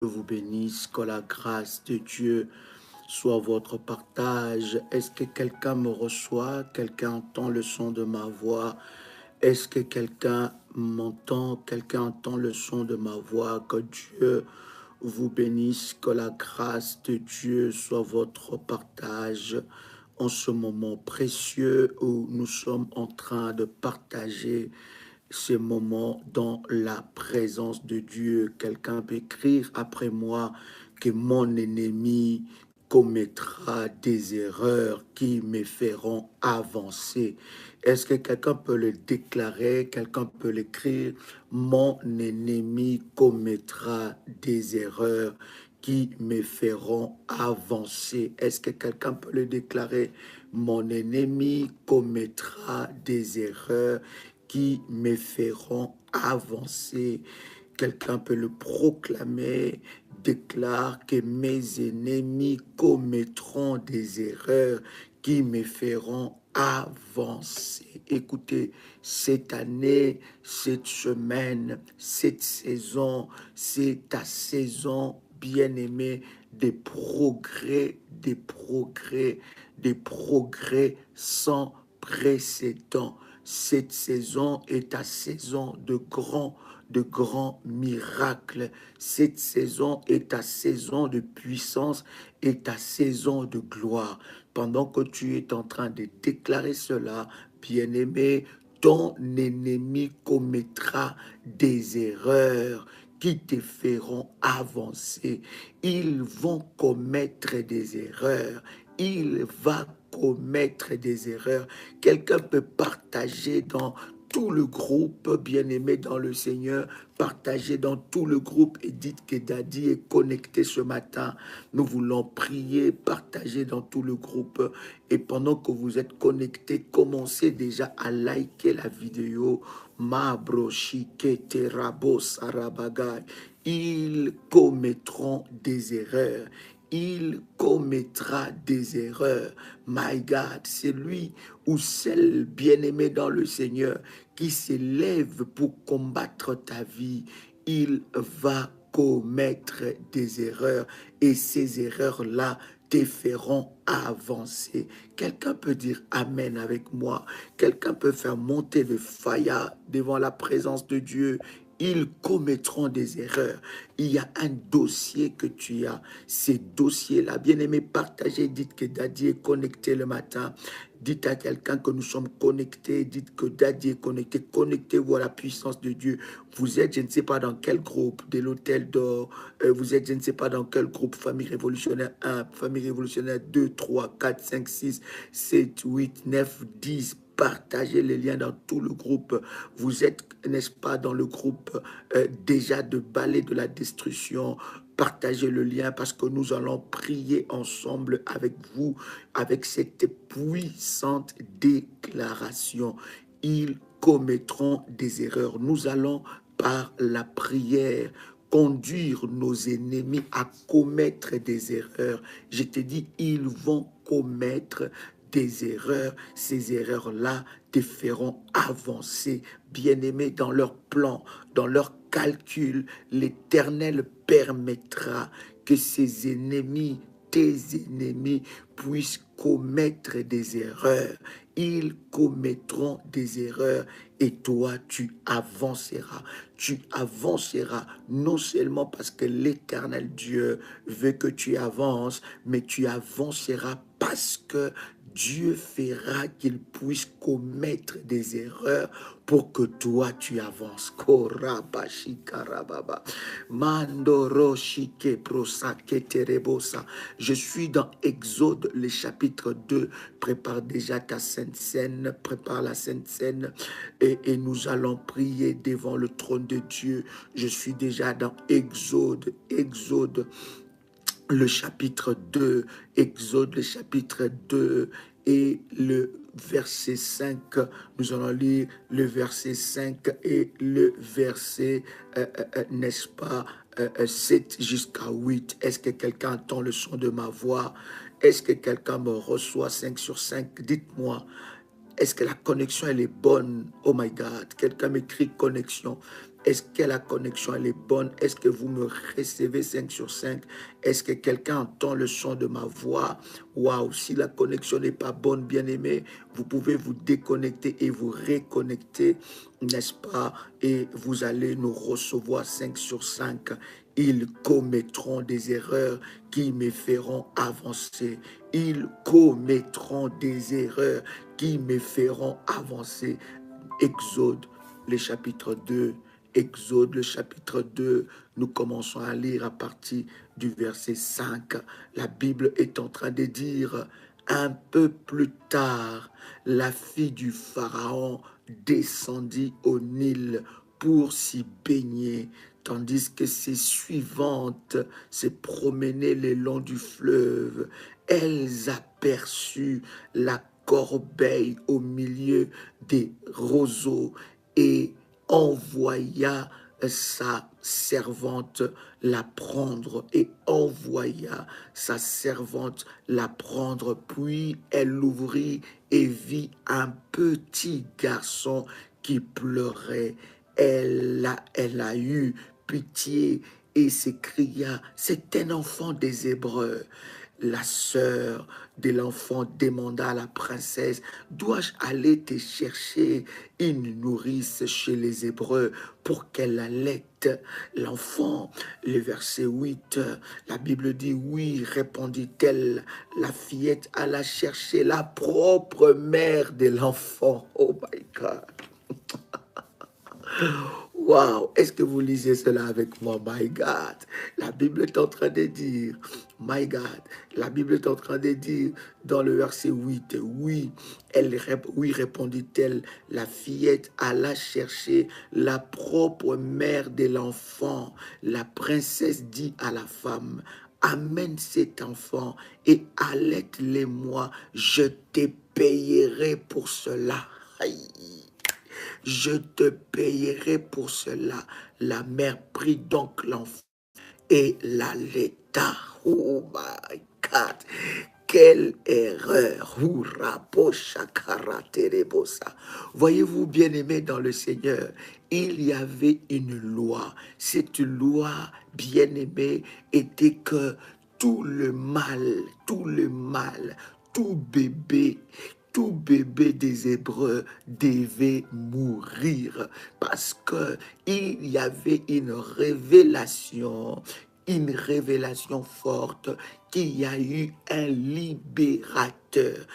vous bénisse, que la grâce de Dieu soit votre partage. Est-ce que quelqu'un me reçoit? Quelqu'un entend le son de ma voix? Est-ce que quelqu'un m'entend? Quelqu'un entend le son de ma voix? Que Dieu vous bénisse, que la grâce de Dieu soit votre partage en ce moment précieux où nous sommes en train de partager ce moment dans la présence de Dieu. Quelqu'un peut écrire après moi que mon ennemi commettra des erreurs qui me feront avancer. Est-ce que quelqu'un peut le déclarer? Quelqu'un peut l'écrire? Mon ennemi commettra des erreurs qui me feront avancer. Est-ce que quelqu'un peut le déclarer? Mon ennemi commettra des erreurs qui me feront avancer. Quelqu'un peut le proclamer, déclare que mes ennemis commettront des erreurs qui me feront avancer. Écoutez, cette année, cette semaine, cette saison, c'est ta saison, bien-aimé, des progrès, des progrès, des progrès sans précédent. Cette saison est ta saison de grands miracles. Cette saison est ta saison de puissance et ta saison de gloire. Pendant que tu es en train de déclarer cela, bien-aimé, ton ennemi commettra des erreurs qui te feront avancer. Ils vont commettre des erreurs. Il va commettre des erreurs. Quelqu'un peut partager dans tout le groupe, bien-aimé dans le Seigneur, partagez dans tout le groupe et dites que Daddy est connecté ce matin. Nous voulons prier, partager dans tout le groupe. Et pendant que vous êtes connectés, commencez déjà à liker la vidéo. Ils commettront des erreurs. Il commettra des erreurs. My God, c'est lui ou celle bien-aimée dans le Seigneur qui s'élève pour combattre ta vie. Il va commettre des erreurs et ces erreurs-là te feront avancer. Quelqu'un peut dire Amen avec moi. Quelqu'un peut faire monter le faya devant la présence de Dieu. Ils commettront des erreurs. Il y a un dossier que tu as. Ces dossiers-là, bien aimé, partagez. Dites que Daddy est connecté le matin. Dites à quelqu'un que nous sommes connectés. Dites que Daddy est connecté. Connectez-vous à la puissance de Dieu. Vous êtes, je ne sais pas dans quel groupe, de l'Hôtel d'Or. Vous êtes, je ne sais pas dans quel groupe. Famille révolutionnaire 1, Famille révolutionnaire 2, 3, 4, 5, 6, 7, 8, 9, 10. Partagez les liens dans tout le groupe. Vous êtes, n'est-ce pas, dans le groupe déjà de balai de la destruction. Partagez le lien parce que nous allons prier ensemble avec vous, avec cette puissante déclaration. Ils commettront des erreurs. Nous allons, par la prière, conduire nos ennemis à commettre des erreurs. Je te dis, ils vont commettre des erreurs. Ces erreurs-là te feront avancer, bien-aimé, dans leur plan, dans leur calcul. L'Éternel permettra que ces ennemis, tes ennemis, puissent commettre des erreurs. Ils commettront des erreurs et toi, tu avanceras. Tu avanceras non seulement parce que l'Éternel Dieu veut que tu avances, mais tu avanceras parce que Dieu fera qu'il puisse commettre des erreurs pour que toi tu avances. Je suis dans Exode, le chapitre 2. Prépare déjà ta sainte scène, prépare la sainte scène et nous allons prier devant le trône de Dieu. Je suis déjà dans Exode, le chapitre 2, Exode, le chapitre 2 et le verset 5. Nous allons lire le verset 5 et le verset, n'est-ce pas, 7 jusqu'à 8. Est-ce que quelqu'un entend le son de ma voix? Est-ce que quelqu'un me reçoit 5 sur 5? Dites-moi. Est-ce que la connexion, elle est bonne? Oh my God, quelqu'un m'écrit connexion. Est-ce que la connexion elle est bonne? Est-ce que vous me recevez 5 sur 5? Est-ce que quelqu'un entend le son de ma voix? Waouh, si la connexion n'est pas bonne, bien aimé, vous pouvez vous déconnecter et vous reconnecter, n'est-ce pas? Et vous allez nous recevoir 5 sur 5. Ils commettront des erreurs qui me feront avancer. Ils commettront des erreurs qui me feront avancer. Exode, le chapitre 2. Exode, le chapitre 2, nous commençons à lire à partir du verset 5. La Bible est en train de dire, un peu plus tard, la fille du Pharaon descendit au Nil pour s'y baigner, tandis que ses suivantes se promenaient le long du fleuve. Elles aperçurent la corbeille au milieu des roseaux et envoya sa servante la prendre et envoya sa servante la prendre. Puis elle l'ouvrit et vit un petit garçon qui pleurait. Elle a eu pitié et s'écria, c'est un enfant des Hébreux. La sœur de l'enfant demanda à la princesse, dois-je aller te chercher une nourrice chez les Hébreux pour qu'elle allaite l'enfant? Le verset 8, la Bible dit, oui, répondit-elle, la fillette alla chercher la propre mère de l'enfant. Oh my God. Wow, est-ce que vous lisez cela avec moi? My God, la Bible est en train de dire, my God, la Bible est en train de dire dans le verset 8, oui, oui, répondit-elle, la fillette alla chercher la propre mère de l'enfant. La princesse dit à la femme, amène cet enfant et allaite-le-moi, je te payerai pour cela. Aïe. Je te payerai pour cela. La mère prit donc l'enfant et l'allaita. Oh my God! Quelle erreur! Voyez-vous, bien-aimés dans le Seigneur, il y avait une loi. Cette loi, bien-aimée, était que tout le mal, tout bébé des Hébreux devait mourir parce que il y avait une révélation forte qu'il y a eu un libérateur,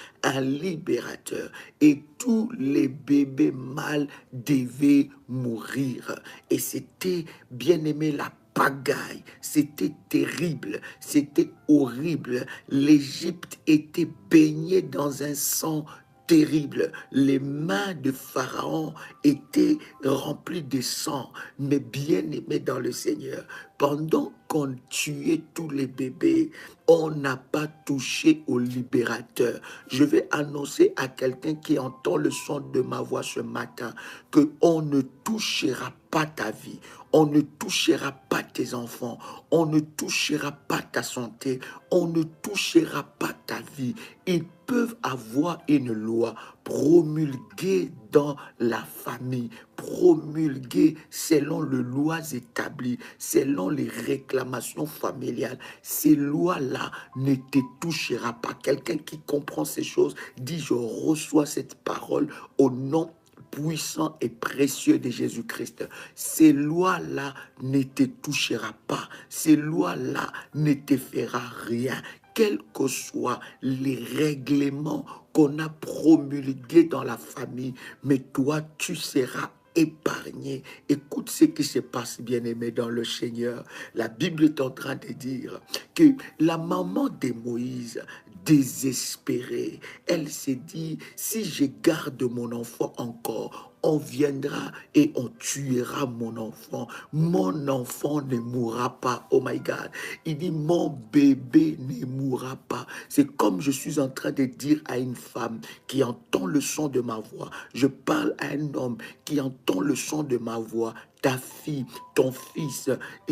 et tous les bébés mâles devaient mourir. Et c'était, bien aimé, la pagaille, c'était terrible, c'était horrible. L'Égypte était baignée dans un sang terrible. Les mains de Pharaon étaient remplies de sang. Mais bien aimé dans le Seigneur, pendant qu'on tuait tous les bébés, on n'a pas touché au libérateur. Je vais annoncer à quelqu'un qui entend le son de ma voix ce matin que on ne touchera pas ta vie, on ne touchera pas tes enfants, on ne touchera pas ta santé, on ne touchera pas ta vie. Ils peuvent avoir une loi promulguée dans la famille, promulguée selon les lois établies, selon les réclamations familiales. Ces lois-là ne te touchera pas. Quelqu'un qui comprend ces choses dit, je reçois cette parole au nom puissant et précieux de Jésus-Christ. Ces lois-là ne te touchera pas. Ces lois-là ne te fera rien. Quels que soient les règlements qu'on a promulgués dans la famille, mais toi, tu seras épargné. Écoute ce qui se passe, bien-aimé dans le Seigneur. La Bible est en train de dire que la maman de Moïse, désespérée, elle s'est dit, si je garde mon enfant encore, on viendra et on tuera mon enfant. Mon enfant ne mourra pas. Oh my God. Il dit, mon bébé ne mourra pas. C'est comme je suis en train de dire à une femme qui entend le son de ma voix. Je parle à un homme qui entend le son de ma voix. ta fille, ton fils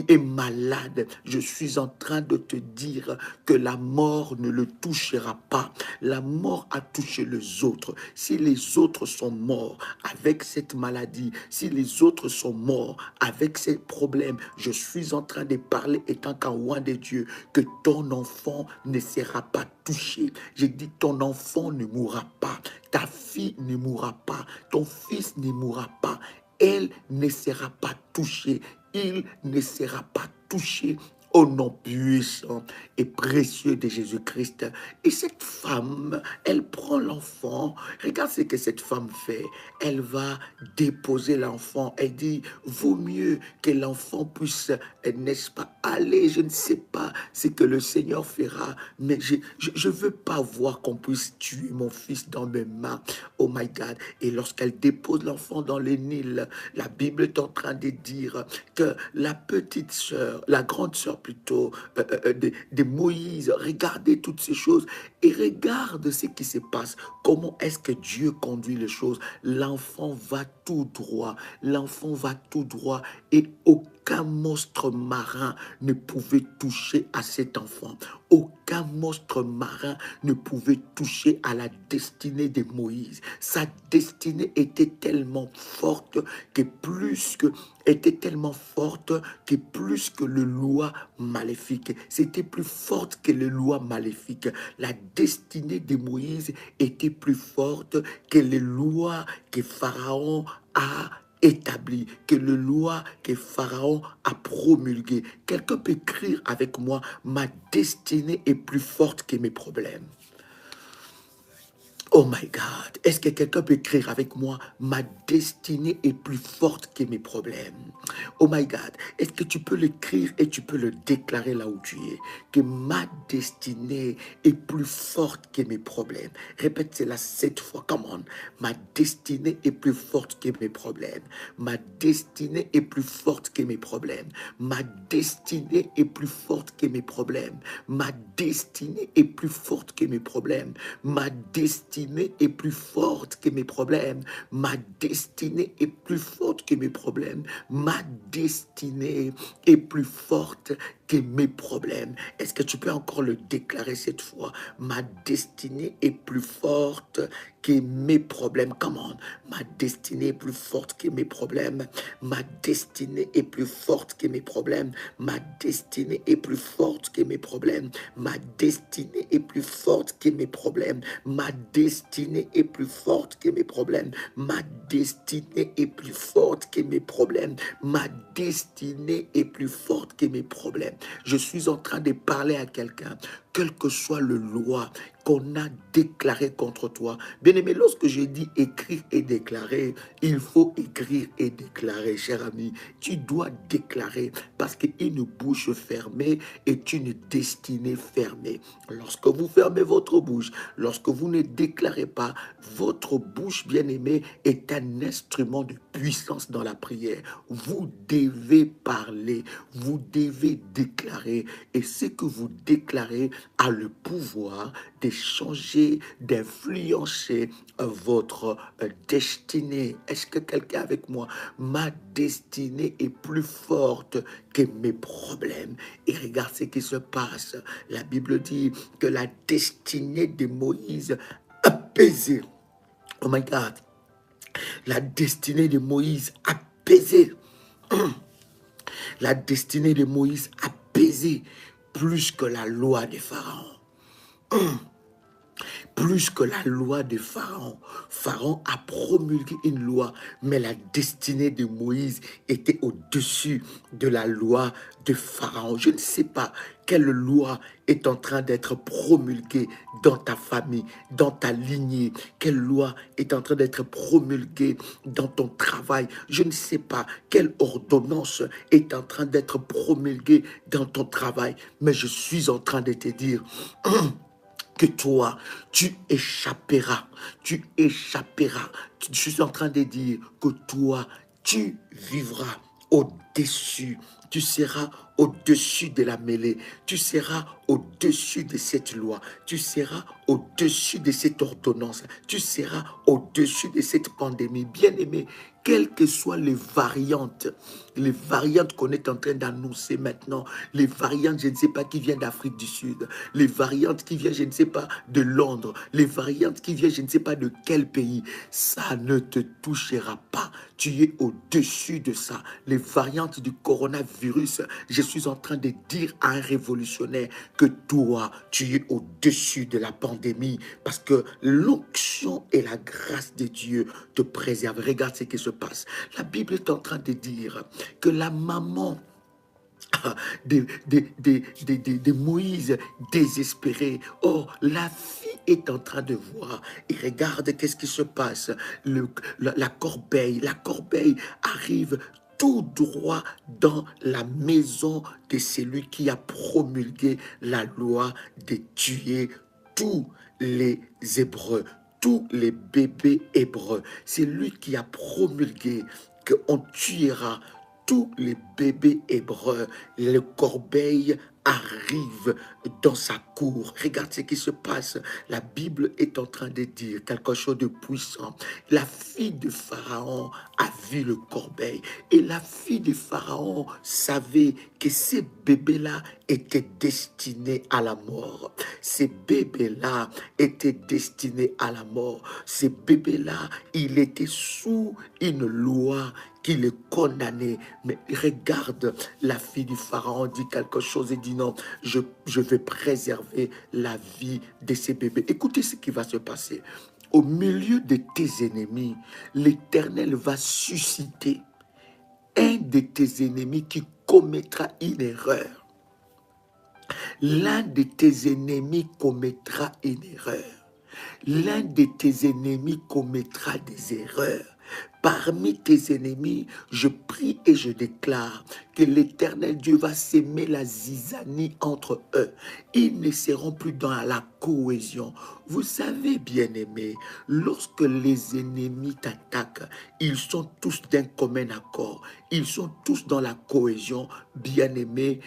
est malade, je suis en train de te dire que la mort ne le touchera pas. La mort a touché les autres. Si les autres sont morts avec cette maladie, si les autres sont morts avec ces problèmes, je suis en train de parler étant qu'un roi de Dieu, que ton enfant ne sera pas touché. J'ai dit ton enfant ne mourra pas, ta fille ne mourra pas, ton fils ne mourra pas, elle ne sera pas touchée, il ne sera pas touché au nom puissant et précieux de Jésus-Christ. Et cette femme, elle prend l'enfant. Regarde ce que cette femme fait. Elle va déposer l'enfant. Elle dit, vaut mieux que l'enfant puisse, n'est-ce pas, aller. Je ne sais pas ce que le Seigneur fera, mais je veux pas voir qu'on puisse tuer mon fils dans mes mains. Oh my God. Et lorsqu'elle dépose l'enfant dans le Nil, la Bible est en train de dire que la petite sœur, la grande sœur plutôt, de Moïse, regardez toutes ces choses et regarde ce qui se passe. Comment est-ce que Dieu conduit les choses? L'enfant va tout droit, l'enfant va tout droit et aucun monstre marin ne pouvait toucher à cet enfant. Aucun monstre marin ne pouvait toucher à la destinée de Moïse. Sa destinée était tellement forte que plus que les lois maléfiques. C'était plus forte que les lois maléfiques. La destinée de Moïse était plus forte que les lois que Pharaon a établies, que les lois que Pharaon a promulguées. Quelqu'un peut écrire avec moi, ma destinée est plus forte que mes problèmes. Oh my God, est-ce que quelqu'un peut écrire avec moi, ma destinée est plus forte que mes problèmes? Oh my God, est-ce que tu peux l'écrire et tu peux le déclarer là où tu es? Que ma destinée est plus forte que mes problèmes. Répète cela 7 fois, come on. Ma destinée est plus forte que mes problèmes. Ma destinée est plus forte que mes problèmes. Ma destinée est plus forte que mes problèmes. Ma destinée est plus forte que mes problèmes. Ma destinée est plus forte que mes problèmes. Ma destinée est plus forte que mes problèmes. Ma destinée est plus forte que mes problèmes. Est-ce que tu peux encore le déclarer cette fois? Ma destinée est plus forte que mes problèmes. Come on. Ma destinée est plus forte que mes problèmes. Ma destinée est plus forte que mes problèmes. Ma destinée est plus forte que mes problèmes. Ma destinée est plus forte que mes problèmes. Ma destinée est plus forte que mes problèmes. Ma destinée est plus forte que mes problèmes. Ma destinée est plus forte que mes problèmes. Je suis en train de parler à quelqu'un, quelle que soit le loi qu'on a déclaré contre toi. Bien-aimé, lorsque je dis écrire et déclarer, il faut écrire et déclarer, cher ami. Tu dois déclarer parce qu'une bouche fermée est une destinée fermée. Lorsque vous fermez votre bouche, lorsque vous ne déclarez pas, votre bouche, bien-aimé, est un instrument de puissance dans la prière. Vous devez parler, vous devez déclarer. Et ce que vous déclarez a le pouvoir de changer, d'influencer votre destinée. Est-ce que quelqu'un avec moi? Ma destinée est plus forte que mes problèmes. Et regarde ce qui se passe. La Bible dit que la destinée de Moïse a pesé. Oh my God. La destinée de Moïse a pesé. La destinée de Moïse a pesé plus que la loi de Pharaon. Plus que la loi de Pharaon. Pharaon a promulgué une loi, mais la destinée de Moïse était au-dessus de la loi de Pharaon. Je ne sais pas quelle loi est en train d'être promulguée dans ta famille, dans ta lignée. Quelle loi est en train d'être promulguée dans ton travail. Je ne sais pas quelle ordonnance est en train d'être promulguée dans ton travail, mais je suis en train de te dire... que toi, tu échapperas. Tu échapperas. Je suis en train de dire que toi, tu vivras au-dessus. Tu seras au-dessus de la mêlée. Tu seras au-dessus de cette loi. Tu seras au-dessus de cette ordonnance. Tu seras au-dessus de cette pandémie. Bien-aimé, quelles que soient les variantes qu'on est en train d'annoncer maintenant, les variantes, je ne sais pas, qui viennent d'Afrique du Sud, les variantes qui viennent, je ne sais pas, de Londres, les variantes qui viennent, je ne sais pas de quel pays, ça ne te touchera pas. Tu es au-dessus de ça. Les variantes du coronavirus, je suis en train de dire à un révolutionnaire que toi, tu es au-dessus de la pandémie parce que l'onction et la grâce de Dieu te préservent. Regarde ce qui se passe. La Bible est en train de dire que la maman de Moïse désespéré. Or, la fille est en train de voir et regarde qu'est-ce qui se passe. La corbeille arrive tout droit dans la maison de celui qui a promulgué la loi de tuer tous les Hébreux, tous les bébés hébreux. C'est lui qui a promulgué qu'on tuera tous les bébés hébreux. Le corbeil arrive dans sa cour. Regarde ce qui se passe. La Bible est en train de dire quelque chose de puissant. La fille de Pharaon a vu le corbeil et la fille de Pharaon savait que ces bébés-là étaient destinés à la mort. Ces bébés-là étaient destinés à la mort. Ces bébés-là, il était sous une loi qui le condamnait. Mais regarde, la fille du Pharaon dit quelque chose et dit non, je vais préserver la vie de ces bébés. Écoutez ce qui va se passer. Au milieu de tes ennemis, l'Éternel va susciter un de tes ennemis qui commettra une erreur. L'un de tes ennemis commettra une erreur. L'un de tes ennemis commettra des erreurs. Parmi tes ennemis, je prie et je déclare que l'Éternel Dieu va s'aimer la zizanie entre eux. Ils ne seront plus dans la cohésion. Vous savez, bien-aimés, lorsque les ennemis t'attaquent, ils sont tous d'un commun accord. Ils sont tous dans la cohésion. Bien-aimés,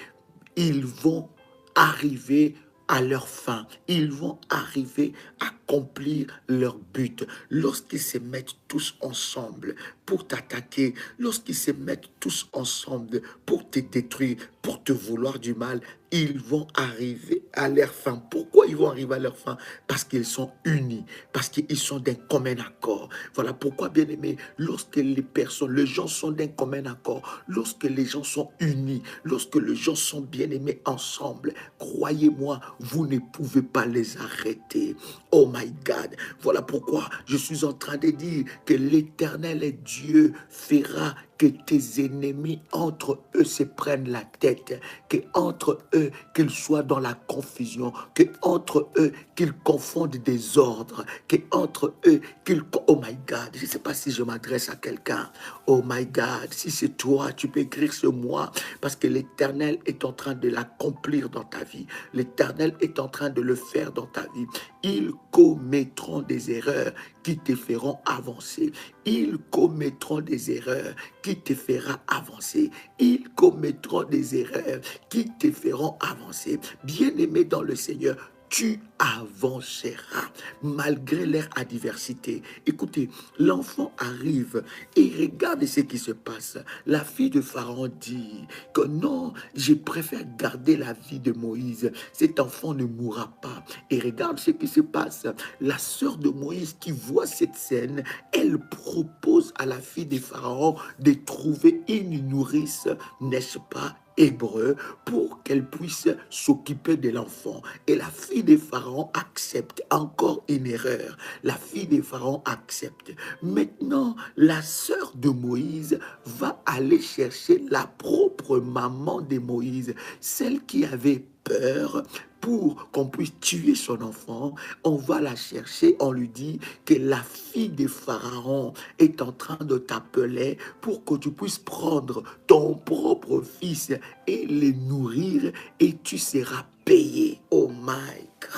ils vont arriver à leur fin. Ils vont arriver à accomplir leur but. Lorsqu'ils se mettent tous ensemble pour t'attaquer, lorsqu'ils se mettent tous ensemble pour te détruire, pour te vouloir du mal, ils vont arriver à leur fin. Pourquoi ils vont arriver à leur fin? Parce qu'ils sont unis, parce qu'ils sont d'un commun accord. Voilà pourquoi, bien aimé, lorsque les gens sont d'un commun accord, lorsque les gens sont unis, lorsque les gens sont bien aimés ensemble, croyez-moi, vous ne pouvez pas les arrêter. Oh my God, voilà pourquoi je suis en train de dire que l'Éternel est Dieu fera que tes ennemis entre eux se prennent la tête, que entre eux qu'ils soient dans la confusion, que entre eux qu'ils confondent des ordres, que entre eux qu'ils... Oh my God, je ne sais pas si je m'adresse à quelqu'un. Oh my God, si c'est toi, tu peux écrire ce moi parce que l'Éternel est en train de l'accomplir dans ta vie. L'Éternel est en train de le faire dans ta vie. Ils commettront des erreurs qui te feront avancer. Ils commettront des erreurs qui te feront avancer. Ils commettront des erreurs qui te feront avancer. Bien-aimé dans le Seigneur, tu avanceras malgré leur adversité. Écoutez, l'enfant arrive et regarde ce qui se passe. La fille de Pharaon dit que non, je préfère garder la vie de Moïse. Cet enfant ne mourra pas. Et regarde ce qui se passe. La sœur de Moïse qui voit cette scène, elle propose à la fille de Pharaon de trouver une nourrice, n'est-ce pas, hébreu, pour qu'elle puisse s'occuper de l'enfant. Et la fille de Pharaon accepte. Encore une erreur. La fille de Pharaon accepte. Maintenant, la sœur de Moïse va aller chercher la propre maman de Moïse, celle qui avait peur pour qu'on puisse tuer son enfant. On va la chercher, on lui dit que la fille de Pharaon est en train de t'appeler pour que tu puisses prendre ton propre fils et le nourrir et tu seras payé. Oh my God.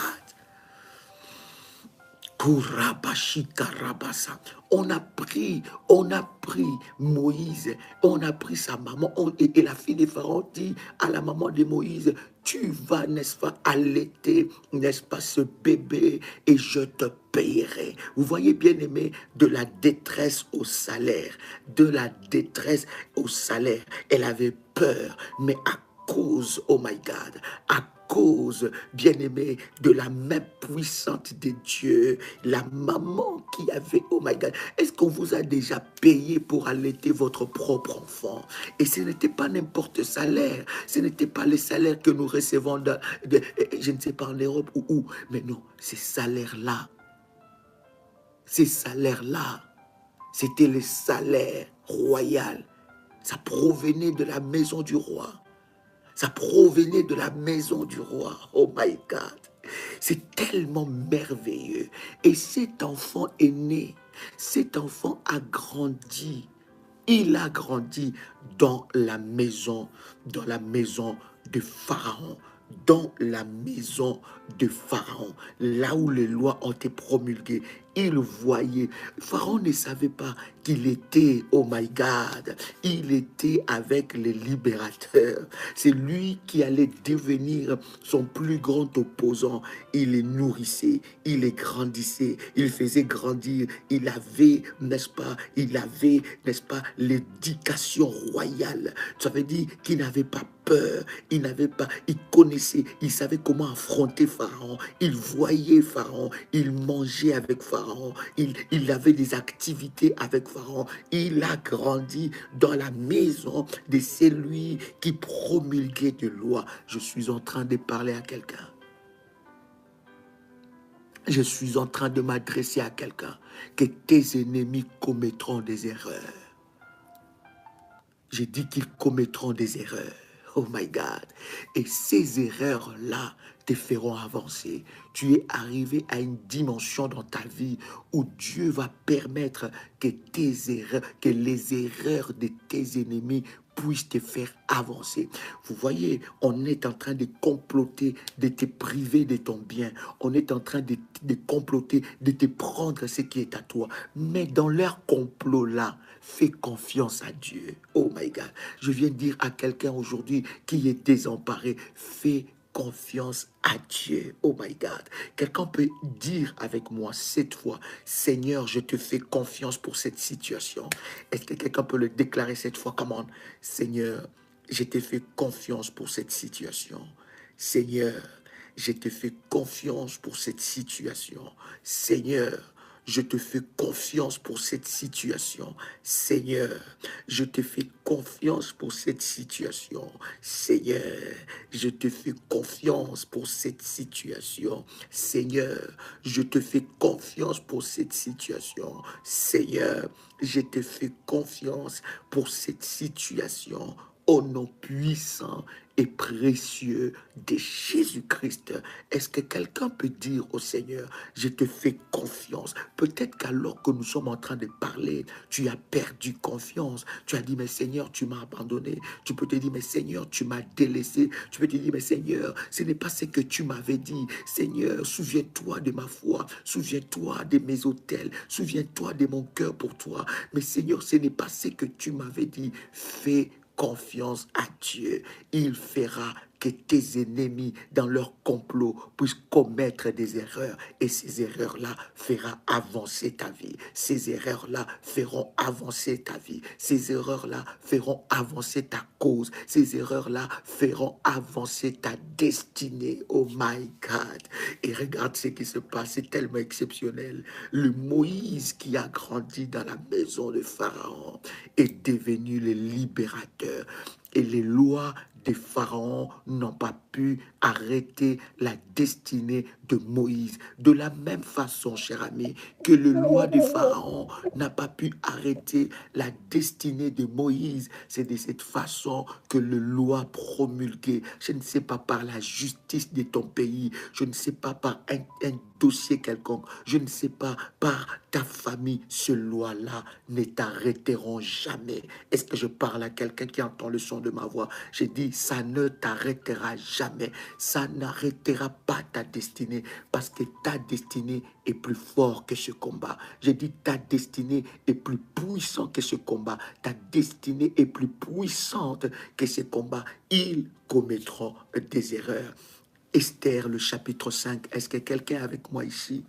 On a pris Moïse, on a pris sa maman, et la fille de Pharaon dit à la maman de Moïse, tu vas, n'est-ce pas, allaiter, n'est-ce pas, ce bébé et je te payerai. Vous voyez, bien aimé, de la détresse au salaire, de la détresse au salaire. Elle avait peur, mais à cause, oh my God, à cause, bien-aimé, de la main puissante de Dieu, la maman qui avait, oh my God, est-ce qu'on vous a déjà payé pour allaiter votre propre enfant? Et ce n'était pas n'importe salaire, ce n'était pas les salaires que nous recevons, je ne sais pas, en Europe ou où, mais non, ces salaires-là, c'était les salaires royaux. Ça provenait de la maison du roi. Ça provenait de la maison du roi. Oh my God. C'est tellement merveilleux. Et cet enfant est né. Cet enfant a grandi. Il a grandi dans la maison de Pharaon. Dans la maison de Pharaon, là où les lois ont été promulguées, il voyait. Pharaon ne savait pas qu'il était, oh my God, il était avec les libérateurs. C'est lui qui allait devenir son plus grand opposant. Il les nourrissait, il les grandissait, il faisait grandir. Il avait, n'est-ce pas, l'éducation royale. Ça veut dire qu'il n'avait pas peur, il connaissait, il savait comment affronter Pharaon, il voyait Pharaon, il mangeait avec Pharaon, il avait des activités avec Pharaon, il a grandi dans la maison de celui qui promulguait des lois. Je suis en train de parler à quelqu'un. Je suis en train de m'adresser à quelqu'un, que tes ennemis commettront des erreurs. J'ai dit qu'ils commettront des erreurs. Oh my God. Et ces erreurs-là te feront avancer. Tu es arrivé à une dimension dans ta vie où Dieu va permettre que que les erreurs de tes ennemis puissent te faire avancer. Vous voyez, on est en train de comploter, de te priver de ton bien. On est en train de comploter, de te prendre ce qui est à toi. Mais dans leur complot-là, fais confiance à Dieu. Oh my God. Je viens de dire à quelqu'un aujourd'hui qui est désemparé, fais confiance à Dieu. Oh my God. Quelqu'un peut dire avec moi cette fois, Seigneur, je te fais confiance pour cette situation. Est-ce que quelqu'un peut le déclarer cette fois? Come on. Seigneur, je te fais confiance pour cette situation. Seigneur, je te fais confiance pour cette situation. Seigneur, je te fais confiance pour cette situation. Seigneur, je te fais confiance pour cette situation. Seigneur, je te fais confiance pour cette situation. Seigneur, je te fais confiance pour cette situation. Seigneur, je te fais confiance pour cette situation. Au nom puissant et précieux de Jésus-Christ. Est-ce que quelqu'un peut dire au Seigneur, je te fais confiance? Peut-être qu'alors que nous sommes en train de parler, tu as perdu confiance. Tu as dit, mais Seigneur, tu m'as abandonné. Tu peux te dire, mais Seigneur, tu m'as délaissé. Tu peux te dire, mais Seigneur, ce n'est pas ce que tu m'avais dit. Seigneur, souviens-toi de ma foi. Souviens-toi de mes autels. Souviens-toi de mon cœur pour toi. Mais Seigneur, ce n'est pas ce que tu m'avais dit. Fais confiance à Dieu. Il fera que tes ennemis, dans leur complot, puissent commettre des erreurs. Et ces erreurs-là feront avancer ta vie. Ces erreurs-là feront avancer ta vie. Ces erreurs-là feront avancer ta cause. Ces erreurs-là feront avancer ta destinée. Oh my God. Et regarde ce qui se passe. C'est tellement exceptionnel. Le Moïse qui a grandi dans la maison de Pharaon est devenu le libérateur. Et les lois de Pharaon n'ont pas pu arrêter la destinée de Moïse. De la même façon, cher ami, que les lois de Pharaon n'a pas pu arrêter la destinée de Moïse, c'est de cette façon que les lois promulguées, je ne sais pas par la justice de ton pays, je ne sais pas par un dossier quelconque, je ne sais pas par ta famille, ces lois-là ne t'arrêteront jamais. Est-ce que je parle à quelqu'un qui entend le son de ma voix? J'ai dit, ça ne t'arrêtera jamais. Ça n'arrêtera pas ta destinée parce que ta destinée est plus forte que ce combat. J'ai dit ta destinée est plus puissante que ce combat. Ta destinée est plus puissante que ce combat. Ils commettront des erreurs. Esther, le chapitre 5. Est-ce que quelqu'un est avec moi ici?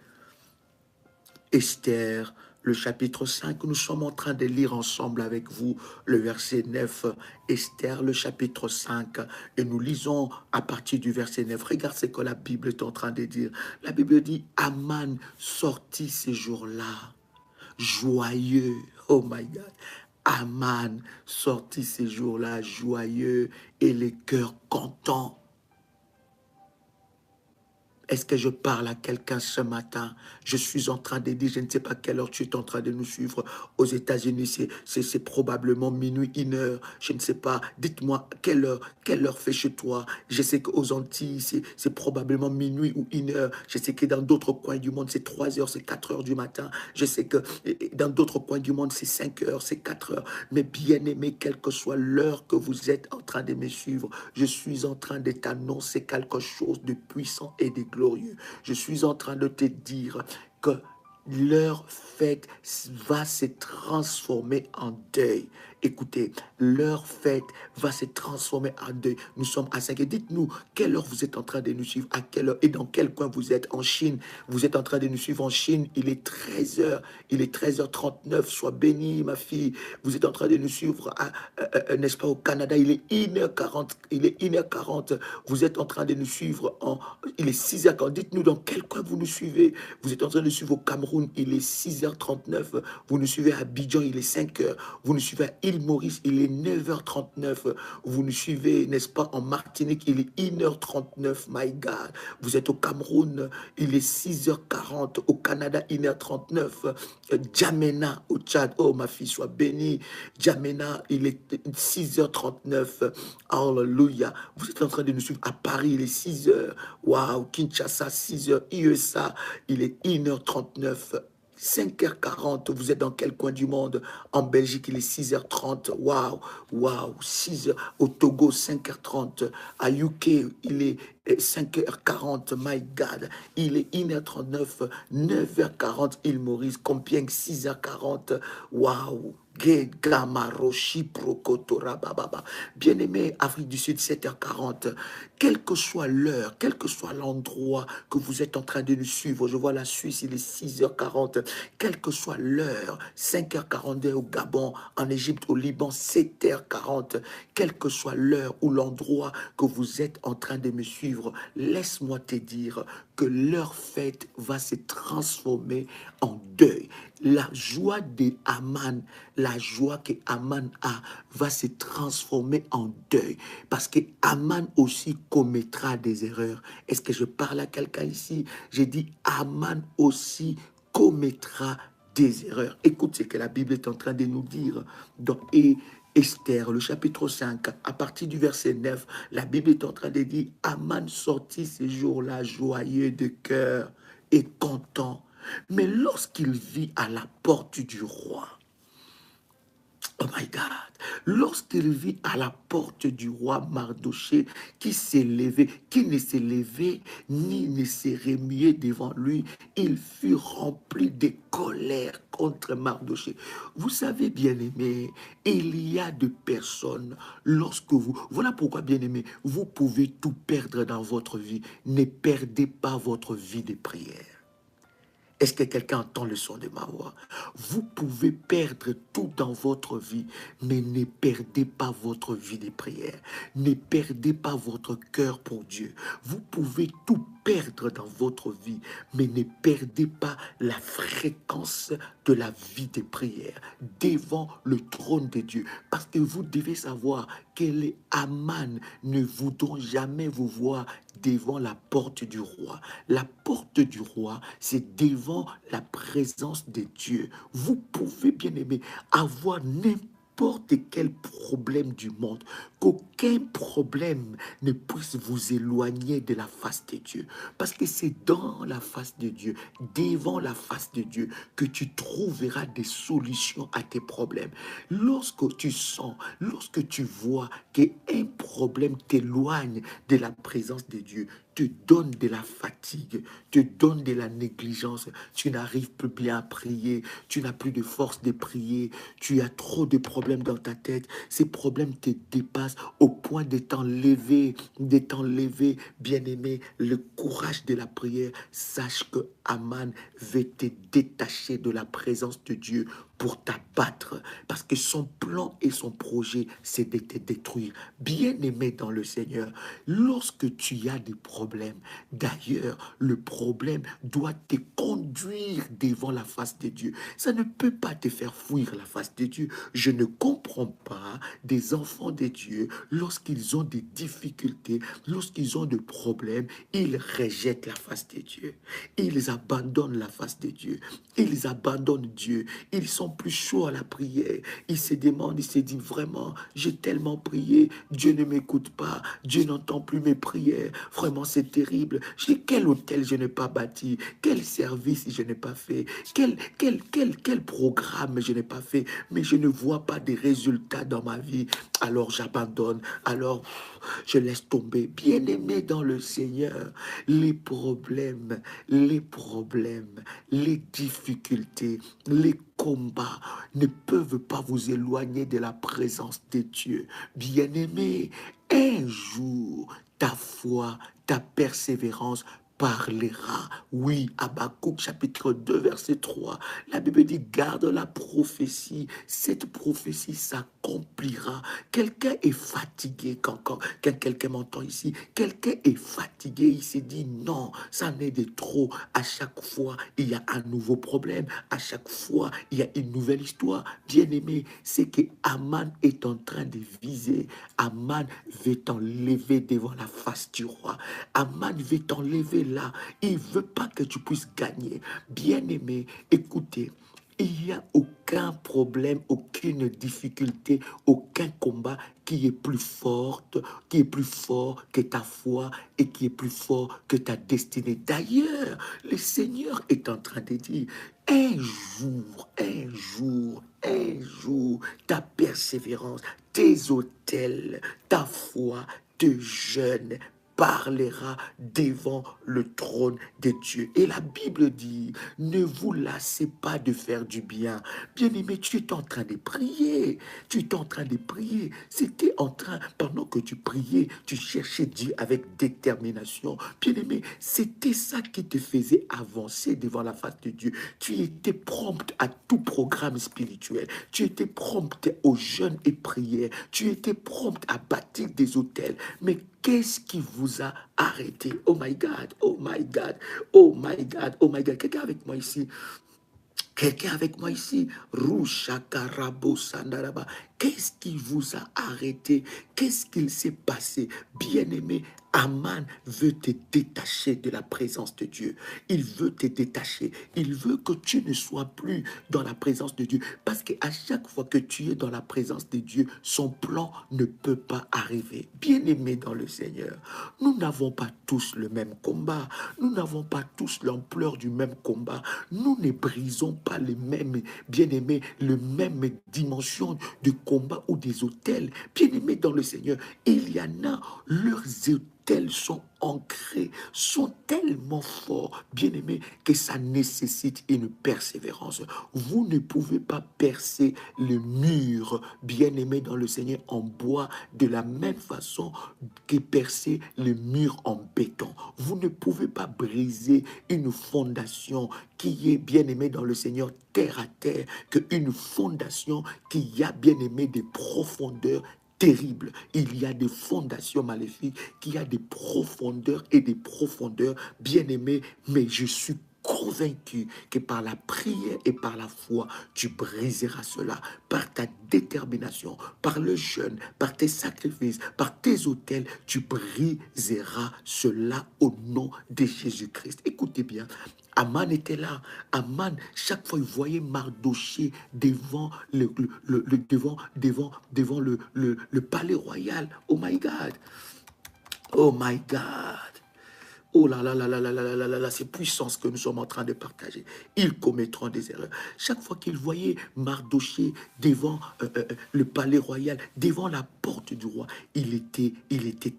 Esther, le chapitre 5, nous sommes en train de lire ensemble avec vous le verset 9. Esther, le chapitre 5, et nous lisons à partir du verset 9. Regarde ce que la Bible est en train de dire. La Bible dit, Aman sortit ces jours-là, joyeux. Oh my God. Aman sortit ces jours-là, joyeux, et les cœurs contents. Est-ce que je parle à quelqu'un ce matin? Je suis en train de dire, je ne sais pas quelle heure tu es en train de nous suivre. Aux États-Unis, c'est probablement minuit, 1 heure. Je ne sais pas. Dites-moi, quelle heure fait chez toi? Je sais qu'aux Antilles, c'est probablement minuit ou 1 heure. Je sais que dans d'autres coins du monde, c'est 3 heures, c'est 4 heures du matin. Je sais que dans d'autres coins du monde, c'est 5 heures, c'est 4 heures. Mais bien aimé, quelle que soit l'heure que vous êtes en train de me suivre, je suis en train de t'annoncer quelque chose de puissant et de glorieux. Je suis en train de te dire que leur fête va se transformer en deuil. Écoutez, leur fête va se transformer en deuil. Nous sommes à 5 heures. Dites-nous, quelle heure vous êtes en train de nous suivre, à quelle heure et dans quel coin vous êtes en Chine. Vous êtes en train de nous suivre en Chine, il est 13 heures, il est 13h39, sois bénie ma fille. Vous êtes en train de nous suivre, n'est-ce pas, au Canada, il est 1h40, il est 1h40. Vous êtes en train de nous suivre, il est 6h40. Dites-nous dans quel coin vous nous suivez. Vous êtes en train de nous suivre au Cameroun, il est 6h39. Vous nous suivez à Abidjan, il est 5h. Vous nous suivez à Île Maurice, il est 9h39. Vous nous suivez, n'est-ce pas, en Martinique, il est 1h39. My God. Vous êtes au Cameroun, il est 6h40. Au Canada, 1h39. Djamena, au Tchad, oh ma fille, sois bénie. Djamena, il est 6h39. Alléluia. Vous êtes en train de nous suivre à Paris, il est 6h. Waouh, Kinshasa, 6h. IESA, il est 1h39. 5h40, vous êtes dans quel coin du monde? En Belgique, il est 6h30. Waouh, waouh, 6h. Au Togo, 5h30. À UK, il est 5h40. My God, il est 1h39. 9h40, île Maurice. Compiègne, 6h40. Waouh. Bien-aimé, Afrique du Sud, 7h40. Quelle que soit l'heure, quel que soit l'endroit que vous êtes en train de nous suivre, je vois la Suisse, il est 6h40. Quelle que soit l'heure, 5h42 au Gabon, en Égypte, au Liban, 7h40. Quelle que soit l'heure ou l'endroit que vous êtes en train de me suivre, laisse-moi te dire que leur fête va se transformer en deuil. La joie de Aman, la joie que Aman a, va se transformer en deuil. Parce que Aman aussi commettra des erreurs. Est-ce que je parle à quelqu'un ici? J'ai dit Aman aussi commettra des erreurs. Écoute ce que la Bible est en train de nous dire dans Esther, le chapitre 5, à partir du verset 9, la Bible est en train de dire Aman sortit ces jours-là joyeux de cœur et content. Mais lorsqu'il vit à la porte du roi, oh my God, lorsqu'il vit à la porte du roi Mardochée qui s'est levé, qui ne s'est levé ni ne s'est remué devant lui, il fut rempli de colère contre Mardochée. Vous savez, bien-aimé, il y a de personnes, lorsque voilà pourquoi, bien-aimé, vous pouvez tout perdre dans votre vie. Ne perdez pas votre vie de prière. Est-ce que quelqu'un entend le son de ma voix? Vous pouvez perdre tout dans votre vie, mais ne perdez pas votre vie de prière. Ne perdez pas votre cœur pour Dieu. Vous pouvez tout perdre dans votre vie, mais ne perdez pas la fréquence de la vie de prière devant le trône de Dieu. Parce que vous devez savoir que les Aman ne voudront jamais vous voir devant la porte du roi. La porte du roi, c'est devant la présence de Dieu. Vous pouvez, bien aimé, avoir n'importe n'importe quel problème du monde, qu'aucun problème ne puisse vous éloigner de la face de Dieu. Parce que c'est dans la face de Dieu, devant la face de Dieu, que tu trouveras des solutions à tes problèmes. Lorsque tu sens, lorsque tu vois qu'un problème t'éloigne de la présence de Dieu, te donne de la fatigue, te donne de la négligence, tu n'arrives plus bien à prier, tu n'as plus de force de prier, tu as trop de problèmes dans ta tête, ces problèmes te dépassent au point de t'enlever, bien-aimé, le courage de la prière. Sache que Aman veut te détacher de la présence de Dieu pour t'abattre, parce que son plan et son projet, c'est de te détruire. Bien-aimé dans le Seigneur, lorsque tu as des problèmes, d'ailleurs, le problème doit te conduire devant la face de Dieu. Ça ne peut pas te faire fuir la face de Dieu. Je ne comprends pas des enfants de Dieu, lorsqu'ils ont des difficultés, lorsqu'ils ont des problèmes, ils rejettent la face de Dieu. Ils abandonnent la face de Dieu. Ils abandonnent Dieu. Ils sont plus chauds à la prière. Ils se demandent, ils se disent vraiment, j'ai tellement prié, Dieu ne m'écoute pas, Dieu n'entend plus mes prières. Vraiment, c'est terrible. Quel hôtel je n'ai pas bâti, quel service je n'ai pas fait, quel programme je n'ai pas fait, mais je ne vois pas de résultats dans ma vie. Alors j'abandonne, alors je laisse tomber. Bien-aimé dans le Seigneur, les difficultés, les combats ne peuvent pas vous éloigner de la présence de Dieu. Bien-aimé, un jour, ta foi, ta persévérance parlera. Oui, Habakkuk chapitre 2 verset 3. La Bible dit, garde la prophétie. Cette prophétie s'accomplira. Quelqu'un est fatigué quand quelqu'un m'entend ici. Quelqu'un est fatigué. Il s'est dit, non, ça n'est de trop. À chaque fois, il y a un nouveau problème. À chaque fois, il y a une nouvelle histoire. Bien-aimé, c'est que Aman est en train de viser. Aman veut t'enlever devant la face du roi. Aman veut t'enlever là. Il ne veut pas que tu puisses gagner. Bien-aimé, écoutez, il n'y a aucun problème, aucune difficulté, aucun combat qui est plus forte, qui est plus fort que ta foi et qui est plus fort que ta destinée. D'ailleurs, le Seigneur est en train de dire, un jour, ta persévérance, tes autels, ta foi, tes jeûnes, parlera devant le trône de Dieu. Et la Bible dit, ne vous lassez pas de faire du bien. Bien-aimé, tu es en train de prier. Tu es en train de prier. C'était en train, pendant que tu priais, tu cherchais Dieu avec détermination. Bien-aimé, c'était ça qui te faisait avancer devant la face de Dieu. Tu étais prompte à tout programme spirituel. Tu étais prompte aux jeûnes et prières. Tu étais prompte à bâtir des hôtels. Mais qu'est-ce qui vous a arrêté? Oh my God, oh my God, oh my God, oh my God. Quelqu'un avec moi ici? Quelqu'un avec moi ici? Rushakarabo Sandaraba. Qu'est-ce qui vous a arrêté? Qu'est-ce qu'il s'est passé? Bien-aimé, Aman veut te détacher de la présence de Dieu. Il veut te détacher. Il veut que tu ne sois plus dans la présence de Dieu. Parce qu'à chaque fois que tu es dans la présence de Dieu, son plan ne peut pas arriver. Bien-aimé dans le Seigneur, nous n'avons pas tous le même combat. Nous n'avons pas tous l'ampleur du même combat. Nous ne brisons pas les mêmes, bien-aimés, le même dimension de combat ou des hôtels. Bien-aimés dans le Seigneur, il y en a, leurs hôtels sont ancrés, sont tellement forts, bien-aimés, que ça nécessite une persévérance. Vous ne pouvez pas percer le mur, bien-aimés dans le Seigneur, en bois de la même façon que percer le mur en béton. Vous ne pouvez pas briser une fondation qui est bien-aimée dans le Seigneur terre à terre, qu'une fondation qui a bien-aimé des profondeurs terrible. Il y a des fondations maléfiques qui a des profondeurs et des profondeurs bien-aimées, mais je suis convaincu que par la prière et par la foi, tu briseras cela. Par ta détermination, par le jeûne, par tes sacrifices, par tes autels, tu briseras cela au nom de Jésus-Christ. Écoutez bien, Aman était là. Aman, chaque fois, il voyait Mardoché devant le palais royal. Oh my God. Oh my God. Oh là là là là là là là là là là, c'est puissance que nous sommes en train de partager. Ils commettront des erreurs. Chaque fois qu'ils voyaient Mardoché devant le palais royal, devant la porte du roi, il était